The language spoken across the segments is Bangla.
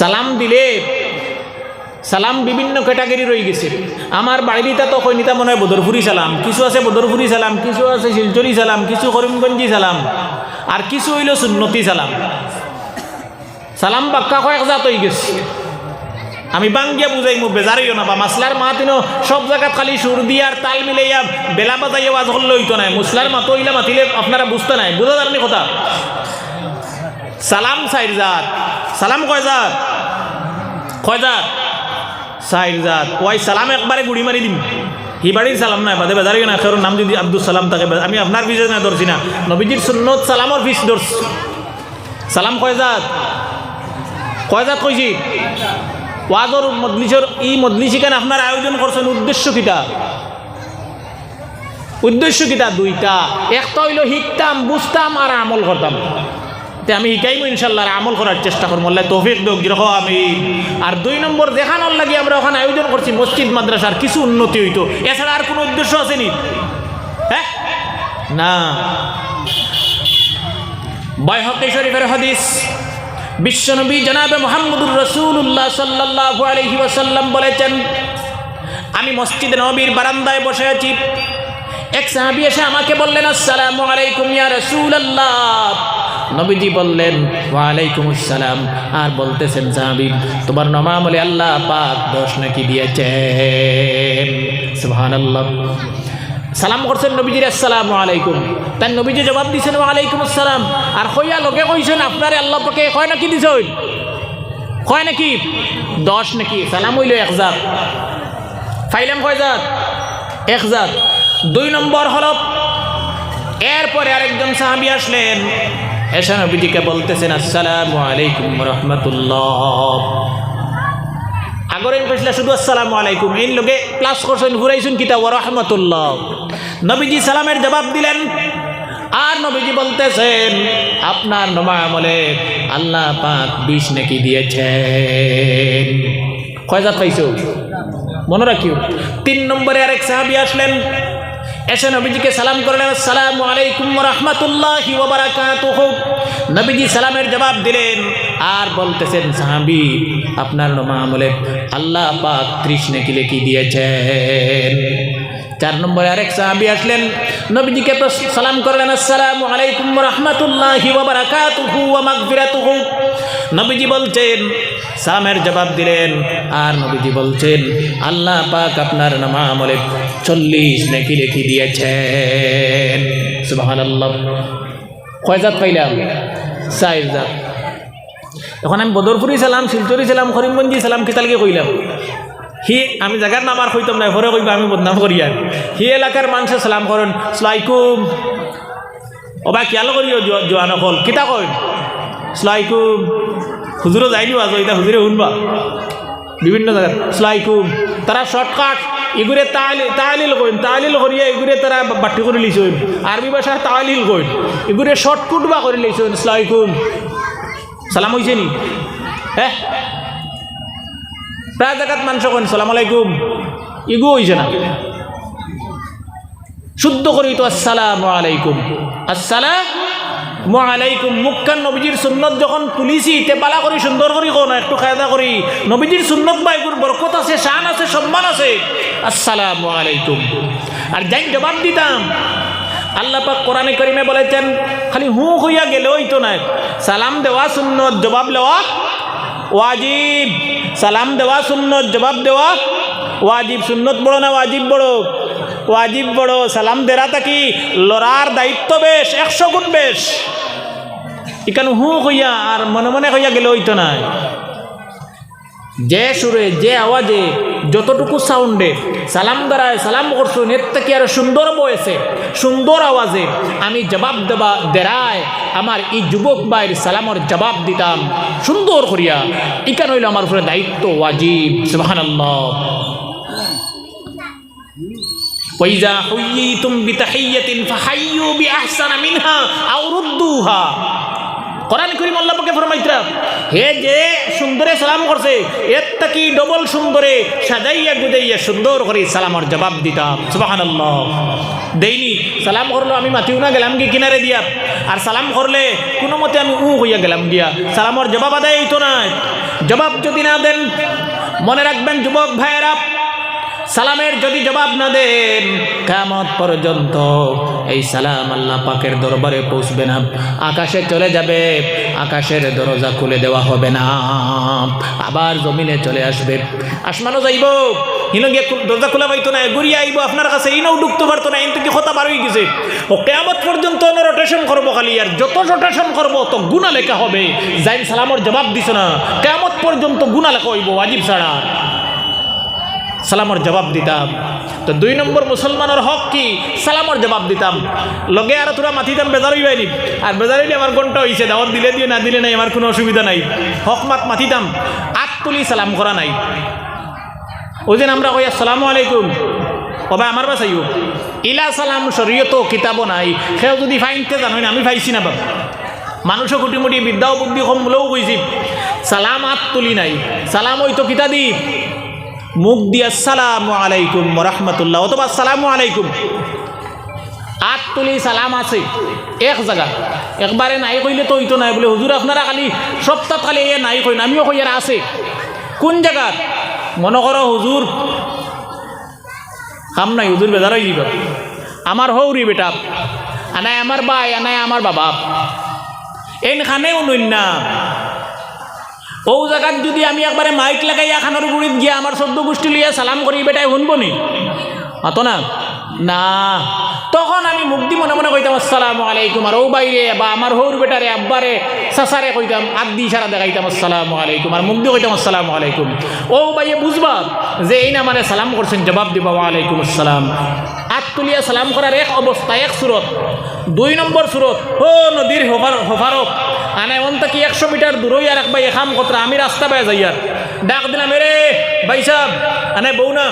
সালাম দিলে সালাম বিভিন্ন ক্যাটাগরি রয়ে গেছে। আমার বাড়িটা তো কইনিতা মনে হয় বদরপুরি সালাম, কিছু আছে বদরপুরি সালাম, কিছু আছে শিলচরি সালাম, কিছু করিমগঞ্জি সালাম, আর কিছু হইল সুন্নতি সালাম। সালাম বাক্কা কয়েক জাত হয়ে গেছে। আমি বাঙ্গিয়া বুঝাইমু, বেজারিও না বা মাসলার মাতিনো সব জায়গায় খালি সুর দিয়ে আর তাল মিলাইয়া বেলা বাজাইয়া ওয়াজ করলে হইতো নাই। মুসলার মাতো হইলা মাতিলে আপনারা বুঝতে নাই, বুঝা যাননি কথা। সালাম চাইর জাত। সালাম কয় জাত? কয় জাত? চাইর জাত। ওই সালাম একবারে গুড়ি মারি দিম, হি বাড়ির সালাম নাই, বাদে বেজারিও না। খের নাম যদি আব্দুল সালাম থাকে, আমি আপনার ফিসে না ধরছি না, নবীজির সুন্নত সালামর ফিস ধরছি। সালাম কয় জাত? কয় জাত কইছি? ওয়াজর মজলিসের এই মজলিস কেন আপনার আয়োজন করছেন, উদ্দেশ্য কিটা? উদ্দেশ্য কিটা? দুইটা। একটা হইল শিখতাম, বুঝতাম আর আমল করতাম। আমি শিকাইমু ইনশাল্লাহ, আমল করার চেষ্টা করবো, আল্লাহ তৌফিক দেখ যেরকম আমি। আর দুই নম্বর দেখানোর লাগে আমরা ওখানে আয়োজন করছি মসজিদ মাদ্রাসার কিছু উন্নতি হইতো, এছাড়া আর কোনো উদ্দেশ্য আছে নি? হ্যাঁ না। বাইহাকী শরীফের হাদিস, বিশ্বনবী জনাবে মুহাম্মদুর রাসূলুল্লাহ সাল্লাল্লাহু আলাইহি ওয়াসাল্লাম বলেছেন, আমি মসজিদে নববীর বারান্দায় বসে আছি, এক সাহাবী এসে আমাকে বললেন, আসসালামু আলাইকুম ইয়া রাসূলুল্লাহ। নবীজি বললেন, ওয়া আলাইকুমুস সালাম। আর বলতেছেন, সাহাবী তোমার নামামলে আল্লাহ পাক 10 নাকি দিয়েছেন। সুবহানাল্লাহ। সালাম করছেন নবীজির, আসসালামু আলাইকুম। তাই নবীজি জবাব দিয়েছেন, ওয়া আলাইকুম আসসালাম। আর কইয়া লোকে কইছেন, আপনারে আল্লাহ পাকে কয় নাকি দিছেন? কয় নাকি 10 নাকি। সালাম হইল এক জাত, ফাইলাম কয় জাত? এক জাত। দুই নম্বর হল, এরপরে আরেকজন সাহাবী আসলেন, এসে নবীজিকে বলতেছেন, আসসালামু আলাইকুম রাহমাতুল্লাহ। আগরেন কইছিল শুধু আসসালামু আলাইকুম, এই লোকে প্লাস করছেন, ঘুরাইছেন কিতা ওয়া রাহমাতুল্লাহ। নবীজি সালামের জবাব দিলেন, আর নবীজি বলতেছেন, আপনার নমা আমলে আল্লাহ পাক 20 নেকি দিয়েছেন। কয় জাত পাইছো? মনে রাখিও। 3 নম্বরে আরেক সাহাবী আসলেন, এসে নবীজিকে সালাম করলেন, আসসালামু আলাইকুম ওয়া রাহমাতুল্লাহি ওয়া বারাকাতুহু। নবীজি সালামের জবাব দিলেন, আর বলতেছেন, সাহাবী আপনার নমা আমলে আল্লাহ পাক 30 নেকি লিখে দিয়েছেন। 4 নম্বরে আরেক সাহাবী আসলেন, নবীজিকে সালাম করলেন, আসসালামু আলাইকুম ওয়া রাহমাতুল্লাহি ওয়া বারাকাতুহু ওয়া মাগফিরাতুহু। নবীজি বলছেন, সালামের জবাব দিলেন, আর নবীজি বলছেন, আল্লাহ পাক আপনার নামা আমলে 40 নেকি লিখে দিয়েছেন। সুবহানাল্লাহ। কয় জাত পাইলাম? 4 জাত। এখন আমি বদরপুরি সালাম, শিলচরি সালাম, করিমগঞ্জি সালাম কেতালকে কইলাম। হি আমি জায়গার নাম আর কইতাম না, ঘরে কইবা আমি বদনাম করি। আর হি এলাকার মানুষে সালাম করেন, আসসালাইকুম। ওবা খেয়াল করিও জোয়ান হল কিতা কইন, আসসালাইকুম। হুজুরও যায়নি আজ, এটা হুজুরে শুনবা বিভিন্ন জায়গায়, আসসালাইকুম। তারা শর্টকাট এগুরে তালিল কইন, তালিল করিয়া এগুরে তারা বাটি করে লিছইন, আরবি ভাষার তালিল কইন, এগুরে শর্টকুট বা করে লিছইন, আসসালাইকুম। সালাম হয়েছে নি? হ্যাঁ, প্রায় জায়গাত মানুষ কইন সালাম আলাইকুম, এগু হয়েছে না। শুদ্ধ করি তো আসসালামু আলাইকুম, আসসালামু আলাইকুম। মুক্কান নবীজির সুন্নত যখন তুলিছি তে পালা করি সুন্দর করি কোন একটু কায়দা করি, নবীজির সুন্নত বা এগুর বরকত আছে, শান আছে, সম্মান আছে, আসসালামু আলাইকুম। আর যাই জবাব দিতাম, আল্লাহ পাক কোরআনে কারিমে বলেছেন, খালি হু হইয়া গেলেই তো নাই, সালাম দেওয়া সুন্নত, জবাব দেওয়া ওয়াজিব। সালাম দেওয়া সুন্নত, জবাব দেওয়া ওয়াজিব। সুন্নত বড় না ওয়াজিব বড়? ওয়াজিব বড়। সালাম দেরা থাকি লড়ার দায়িত্ব বেশ, 100 গুণ বেশ। এখানে হু হইয়া আর মনে মনে হইয়া গেলে হইতো নাই। যে সুরে, যে আওয়াজে, যতটুকু সাউন্ডে সালাম দ্বারায় সালাম করছুন, এর থেকে আরো সুন্দর বয়েছে, সুন্দর আওয়াজে আমি জবাব দেবা দেরায় আমার এই যুবক ভাইয়ের সালামর জবাব দিতাম সুন্দর করিয়া। ইকান হইল আমার উপরে দায়িত্ব, ওয়াজিব। সুবহানাল্লাহ। ওয়াইজা হুইয়িতুম বিতাহিয়াতিন ফাহাইয়ু বিআহসানা মিনহা আও রুদ্দুহা। কোরআন কারীম আল্লাহ পাকে ফরমাইতা, হে যে সুন্দরে সালাম করছে, এর থেকে ডবল সুন্দরে সাজাইয়া গুদাইয়া সুন্দর করে সালামর জবাব দিতাম। সুবহানাল্লাহ। দেইনি সালাম করলো আমি মাতিও না, গেলাম কি কিনারে দিয়া। আর সালাম করলে কোনো মতে আমি হইয়া গেলাম গিয়া, সালামর জবাব আদায় হইতো না। জবাব যদি না দেন, মনে রাখবেন যুবক ভাইয়েরা, সালামের যদি জবাব না দেন, কিয়ামত পর্যন্ত এই সালাম আল্লাহ পাকের দরবারে পৌঁছবে না, আকাশে চলে যাবে, আকাশের দরজা খুলে দেওয়া হবে না, আবার জমিনে চলে আসবে, আসমানও যাইব, হিনো গিয়ে দরজা খোলা পাইতো না, ঘুরিয়ে আইব আপনার কাছে, ইনও ঢুকতে পারতো না, কিন্তু কি কথা বার হয়ে গেছে, ও কিয়ামত পর্যন্ত রোটেশন করবো খালি, আর যত রোটেশন করবো তো গুণা লেখা হবে, যাই সালামর জবাব দিছ না, কিয়ামত পর্যন্ত গুণা লেখা হইব, ওয়াজিব ছাড়া সালামর জবাব দিতাম। তো 2 নম্বর মুসলমানের হক কি? সালামর জবাব দিতাম, লগে আর তোরা মাতিতাম, বেজার হইবাইনি, আর বেজার হইলে আমার ঘন্টা হয়েছে, দাওয়াত দিলে দিয়ে না দিলে নাই, আমার কোনো অসুবিধা নাই, হক মাতিতাম, আত তুলি সালাম করা নাই। ওই দিন আমরা কই আসসালামু আলাইকুম, কবা আমার বাসাইও ইলা সালাম শরীয়ত কিতাবও নাই, সেও যদি ফাইনতে জানো না, আমি পাইছি না বাবা, মানুষও কুটিমুটি বিদ্যাও বুদ্ধি কম বলেও কইছি, সালাম আত তুলি নাই, সালাম ওই তো কিতা দি মুখ দিয়ে আসসালামু আলাইকুম রহমতুল্লাহ অথবা আসসালামু আলাইকুম, আট তুলি সালাম আছে এক জায়গা, একবারে নাই কইলে তো হইতো নাই, বলে হুজুর আপনারা খালি সপ্তাহ খালি এ নাই কইন, আমিও কই এরা আছে কোন জায়গা, মনে করো হুজুর কাম নাই, হুজুর বেজার হয়ে যাব, আমার হৌরি বেটা, আনায় আমার ভাই, আনায় আমার বাবা, এনখানেও নইন না, ও জায়গাত যদি আমি একবারে মাইক লাগাইয়া খানোর গুড়িত গিয়া আমার 14 গোষ্ঠী লইয়া সালাম করি, বেটাই শুনবো নি মাতো না, না তখন আমি মুখ দি মনে মনে কইতাম আসসালামু আলাইকুম, আর ও বাইরে বা আমার হৌর বেটারে আব্বারে চাচারে কইতাম, আদি ইশারা দেখাইতাম আসসালামু আলাইকুম, আর মুখ দিয়ে কইতাম আসসালামু আলাইকুম, ও বাইয়ে বুঝবা যে এই না মানে সালাম করছেন, জবাব দিবা ওয়া আলাইকুম আসসালাম। হাত তুলিয়া সালাম করার এক অবস্থা, এক সুরত। 2 নম্বর সুরত, ও নদীর হোফারক আনে অন্ত কি 100 মিটার দূর হইয়া রাখবা এখাম কতরা, আমি রাস্তা পাই যাইয়ার ডাক দিলাম, এরে ভাই সাহেব, আনে বউ না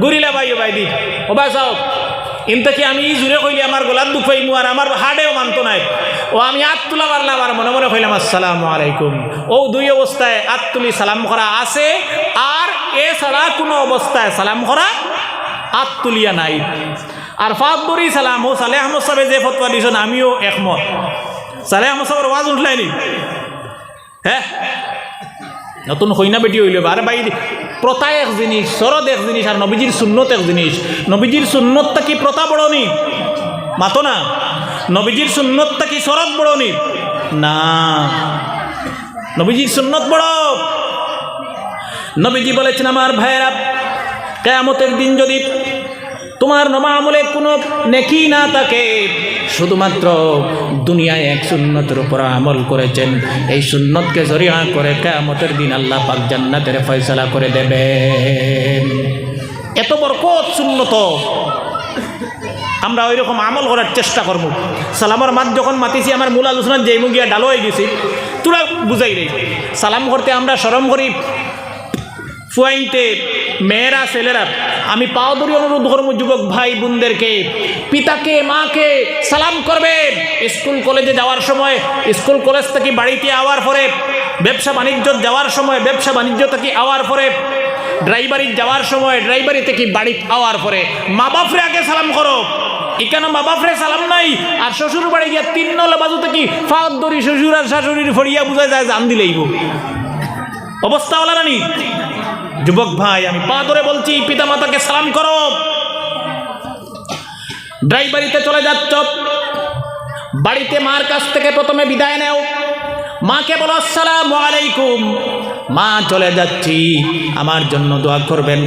গুরিলা ভাই, ও ভাই দি ও ভাই সাহেব, ইনতে কি আমি জুড়ে কইলে আমার গোলার দুঃখ পাইমু, আর আমার হাড়েও মানতো নাই, ও আমি হাত তুলা পারলাম, আর মনে মনে কইলাম আসসালামু আলাইকুম। ও 2 অবস্থায় হাত তুলি সালাম করা আছে, আর এছাড়া কোনো অবস্থায় সালাম করা হাত তুলিয়া নাই। আর ফাদবরি সালাম ও সালেহ আহমদ সাহেব যে ফতোয়া দিয়েছেন, আমিও একমত। সালেহ আহমদ সাহেবের ওয়াজ উঠলাইনি, হ্যাঁ নতুন হইনা বেটি হইল, আরে ভাই প্রথা এক জিনিস, শরদ এক জিনিস, আর নবীজির সুন্নত এক জিনিস। নবীজির সুন্নতটা কি প্রথা বড়নি মাতো না, নবীজির সুন্নতটা কি শরদ বড়নি না, নবীজির সুন্নত বড়। নবীজি বলেছেন আমার ভাইয়েরা, কিয়ামতের দিন যদি তোমার নমা আমলে কোনো নেকি না থাকে, শুধুমাত্র দুনিয়ায় এক সুন্নতের উপর আমল করেছেন, এই সুন্নতকে জরিয়া করে কিয়ামতের দিন আল্লাহ পাক জান্নাতের ফয়সালা করে দেবেন। এত বরকত সুন্নত, আমরা ওই রকম আমল করার চেষ্টা করব। সালামের মাত যখন মাতিছি, আমার মূল আলোচনা যেই মুগিয়া ডালো হয়ে গেছি, তোরা বুঝাই রে, সালাম করতে আমরা শরম করি, ফুয়াইতে মেয়েরা ছেলেরা, আমি পাও ধরি অনুরোধ করবো যুবক ভাই বোনদেরকে, পিতাকে মাকে সালাম করবেন। স্কুল কলেজে যাওয়ার সময়, স্কুল কলেজ থেকে বাড়িতে আওয়ার পরে, ব্যবসা বাণিজ্য যাওয়ার সময়, ব্যবসা বাণিজ্য থেকে আওয়ার পরে, ড্রাইভারি যাওয়ার সময়, ড্রাইভারি থেকে বাড়ি আওয়ার পরে মা বাপরে আগে সালাম করো। এখানে মা বাপরে সালাম নাই, আর শ্বশুর বাড়ি গিয়া 3 নলা বাজু থেকে ফাঁক ধরি শ্বশুর আর শাশুড়ির ফড়িয়া বুঝা যায় জান দিলেইব, অবস্থা হলা না নি? যুবক ভাই আমি পা ধরে বলছি, পিতা মাতাকে সালাম করো। ড্রাইভারিতে চলে যাচ্ছ, বাড়িতে মার কাছ থেকে প্রথমে বিদায় নেও, মাকে বলো আসসালামু আলাইকুম, মা চলে যাচ্ছি, আমার জন্য দোয়া করবেন,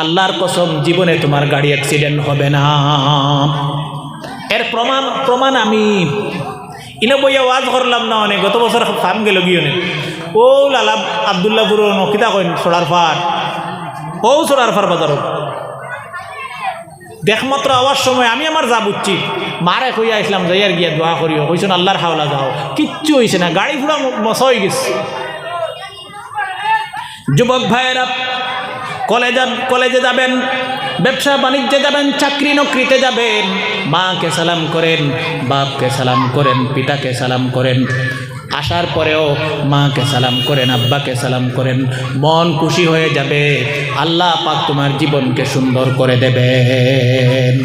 আল্লাহর কসম জীবনে তোমার গাড়ি অ্যাক্সিডেন্ট হবে না। এর প্রমাণ আমি ইনো বইয়া ওয়াজ করলাম না অনেক, গত বছর ফার্ম গেল গিয়ে অনেক, ও লালা আবদুল্লাহপুর নকিতা কইন সোড়ার ফার, ও সোড়ার ফার বাজারত দেখমাত্র আওয়ার সময় আমি আমার যা বুঝছি, মারে কইয়া আসলাম যাইয়ার গিয়া দোয়া করিও, কইছেন আল্লাহর হাওলা যাও, কিচ্ছু হয়েছে না, গাড়ি ঘোড়া মশা হয়ে গেছে। যুবক ভাইয়েরা কলেজে যাবেন, ব্যবসা বাণিজ্যে যাবেন, চাকরি নকরিতে যাবেন, মাকে সালাম করেন, বাপকে সালাম করেন, পিতাকে সালাম করেন, আসার পরেও মাকে সালাম করেন, আব্বাকে সালাম করেন, মন খুশি হয়ে যাবে, আল্লাহ পাক তোমার জীবনকে সুন্দর করে দেবেন।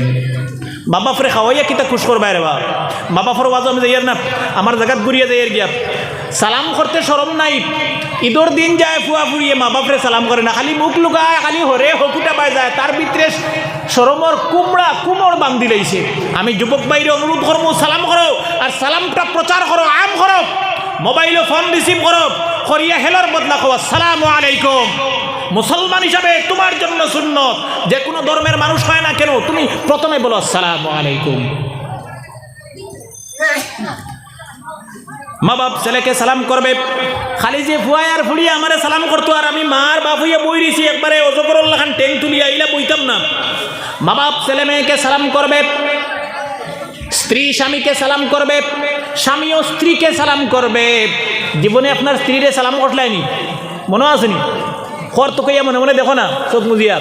বাবা ফরে খাওয়াইয়া কিতা খুশ করবা রে বাবা, বাবা ফর ওয়াজ আমি যাইয়ার না, আমার জায়গাত ঘুরিয়ে যাইয়ার গিয়া সালাম করতে শরম নাই। ঈদর দিন যায় ফুয়া ফুরিয়ে মা বাপরে সালাম করে না, খালি মুখ লুকায়, খালি হরে হকুটা পায় যায়, তার ভিতরে শরমর কুমড় বান্ধি লাইছে। আমি যুবক বাইরে অনুরোধ করবো, সালাম করো, আর সালামটা প্রচার করো, আম করো, মোবাইলে ফোন রিসিভ করো, করিয়া হেলার বদলা খাওয়া আসসালামু আলাইকুম। মুসলমান হিসাবে তোমার জন্য সুন্নত, যে কোনো ধর্মের মানুষ হয় না কেন, তুমি প্রথমে বলো আসসালামু আলাইকুম। মা বাপ ছেলেকে সালাম করবে, খালি যে ফুয়াই আর ফুড়িয়ে আমারে সালাম করতো আর আমি মার বাপ হইয়া বই দিছি, একবারে অজগরল্লা খান টেং তুলিয়া আইলা বইতাম না। মা বাপ ছেলে মেয়েকে সালাম করবে, স্ত্রী স্বামীকে সালাম করবে, স্বামীও স্ত্রীকে সালাম করবে। জীবনে আপনার স্ত্রীরে সালাম করলাইনি, মনে আসেনি? খর তো কইয়া মনে মনে দেখো না চোখ মুজিয়া,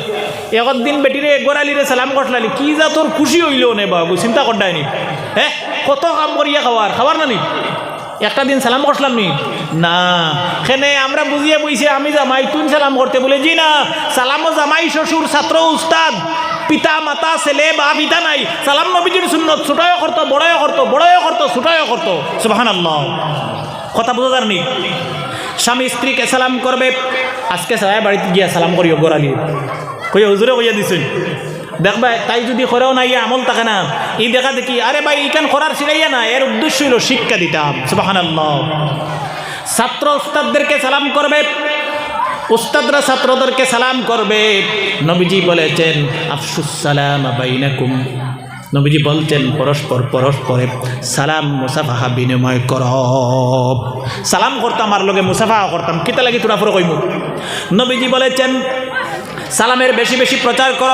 একদিন বেটিরে গোড়ালিরে সালাম করলালি, কি যা তোর খুশি হইল নে বাবু, চিন্তা করডায়নি? হ্যাঁ, কত কাম করিয়া খাওয়ার না নি, একটা দিন সালাম করলাম নি না। খেনে আমরা বুঝিয়ে বইছে আমি জামাই, তুই সালাম করতে বলে, জি না, সালামও জামাই, শ্বশুর, ছাত্র, উস্তাদ, পিতা মাতা, ছেলে বা পিতা নাই। সালাম নবীজির সুন্নত, ছোটও করতো, বড়ও করতো, বড়ও করতো, ছোটও করতো। সুবহানাল্লাহ, কথা বোঝা যার নি? স্বামী স্ত্রীকে সালাম করবে। আজকে সবাই বাড়িতে গিয়া সালাম করিও গোড়ালি, কইয়া হুজুরে কইয়া দিছেন, দেখবা তাই যদি করেও না ইয়ে আমল থাকে না, ই দেখা দেখি, আরে ভাই ইকান করার শিখাইয়া না, এর উদ্দেশ্য হইল শিক্ষা দিতাম। সুবহানাল্লাহ। ছাত্র উস্তাদদেরকে সালাম করবে, উস্তাদরা ছাত্রদেরকে সালাম করবে। নবীজি বলেছেন আফসুস সালাম বাইনাকুম, নবীজি বলছেন পরস্পরে সালাম মুসাফাহা বিনিময় কর। সালাম করতাম আর লগে মুসাফাহা করতাম, কিতা লাগি তোরা পুরো কইমু। নবীজি বলেছেন সালামের বেশি বেশি প্রচার কর,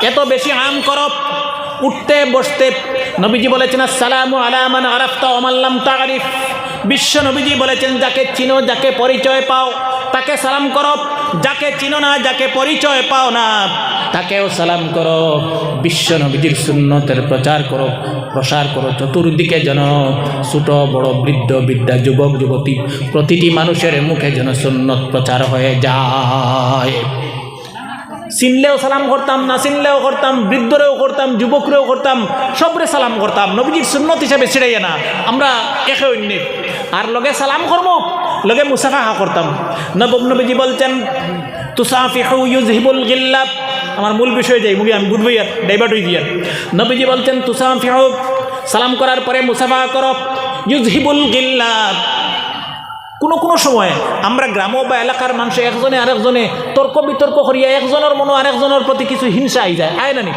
এত বেশি আম কর, উঠতে বসতে। নবীজি বলেছেন আসসালামু আলা মান আরাফতা ওয়া মান লাম তারিফ। বিশ্ব নবীজি বলেছেন যাকে চিনো, যাকে পরিচয় পাও তাকে সালাম করো, যাকে চিনো না, যাকে পরিচয় পাও না তাকেও সালাম করো। বিশ্ব নবীজির সুন্নতের প্রচার করো, প্রসার করো, চতুর্দিকে যেন ছোট বড়, বৃদ্ধ বৃদ্ধা, যুবক যুবতী, প্রতিটি মানুষের মুখে যেন সুন্নত প্রচার হয়ে যায়। চিনলেও সালাম করতাম, না চিনলেও করতাম, বৃদ্ধরেও করতাম, যুবকরেও করতাম, সবরে সালাম করতাম, নবীজির সুন্নত হিসাবে ছিড়াইয়া না, আমরা একে অন্য। আর লগে সালাম করবো, লগে মুসাফাহা করতাম। নবীজি বলছেন তুসাফিহু ইউযহিবুল গিল্লাহ। আমার মূল বিষয় যাই মুগি, আমি বুঝবই আর ডাইভার্ট হয়ে দিয়া। নবীজি বলছেন তুসাফিহু, সালাম করার পরে মুসাফাহা করো, ইউযহিবুল গিল্লাহ। কোনো সময় আমরা গ্রাম বা এলাকার মানুষ একজনে আরেকজনে তর্ক বিতর্ক করিয়া একজনের মনো আরেকজনের প্রতি কিছু হিংসা আই যায়, আয় না নি?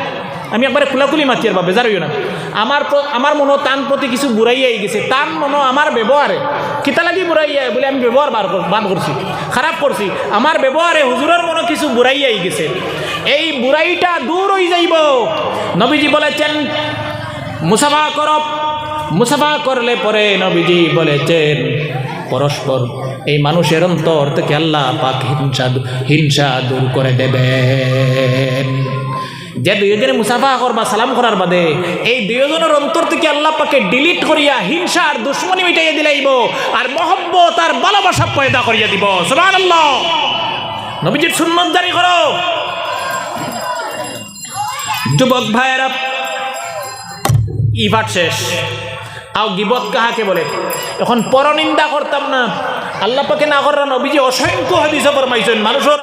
আমি একবারে খোলাখুলি মাতি আর বা বেজার হইও না, আমার মনো তান প্রতি কিছু বুড়াইয়াই গেছে, তান মনো আমার ব্যবহারে কিতা লাগি বুড়াইয়া বলে আমি ব্যবহার বান করছি, খারাপ করছি, আমার ব্যবহারে হুজুরের মনো কিছু বুড়াইয়াই গেছে, এই বুড়াইটা দূর হয়ে যাইব। নবীজি বলেছেন মুসাফা করো, মুসাফা করলে পরে নবীজি বলেছেন পরস্পর এই মানুষের অন্তর থেকে আল্লাহ পাক হিংসা দূর করে দেবেন। যে দুইজনে মুসাফা করবা সালাম করার বাদে এই দুইজনের অন্তর থেকে আল্লাহ পাকে ডিলিট করিয়া হিংসা আর দুশ্মনী মিটাইয়া দিলাইব, আর মহব্বত আর ভালোবাসা পয়দা করিয়া দিব। সুবহানাল্লাহ। নবীজির সুন্নত জারি করো। যুবক ভাইয়েরা, ইবাদ শেষ, আও গিবত কাহাকে বলে? এখন পরনিন্দা করতাম না, আল্লাহ পাকে না করার নবীজি অসংখ্য হাদিসে ফরমাইছেন মানুষের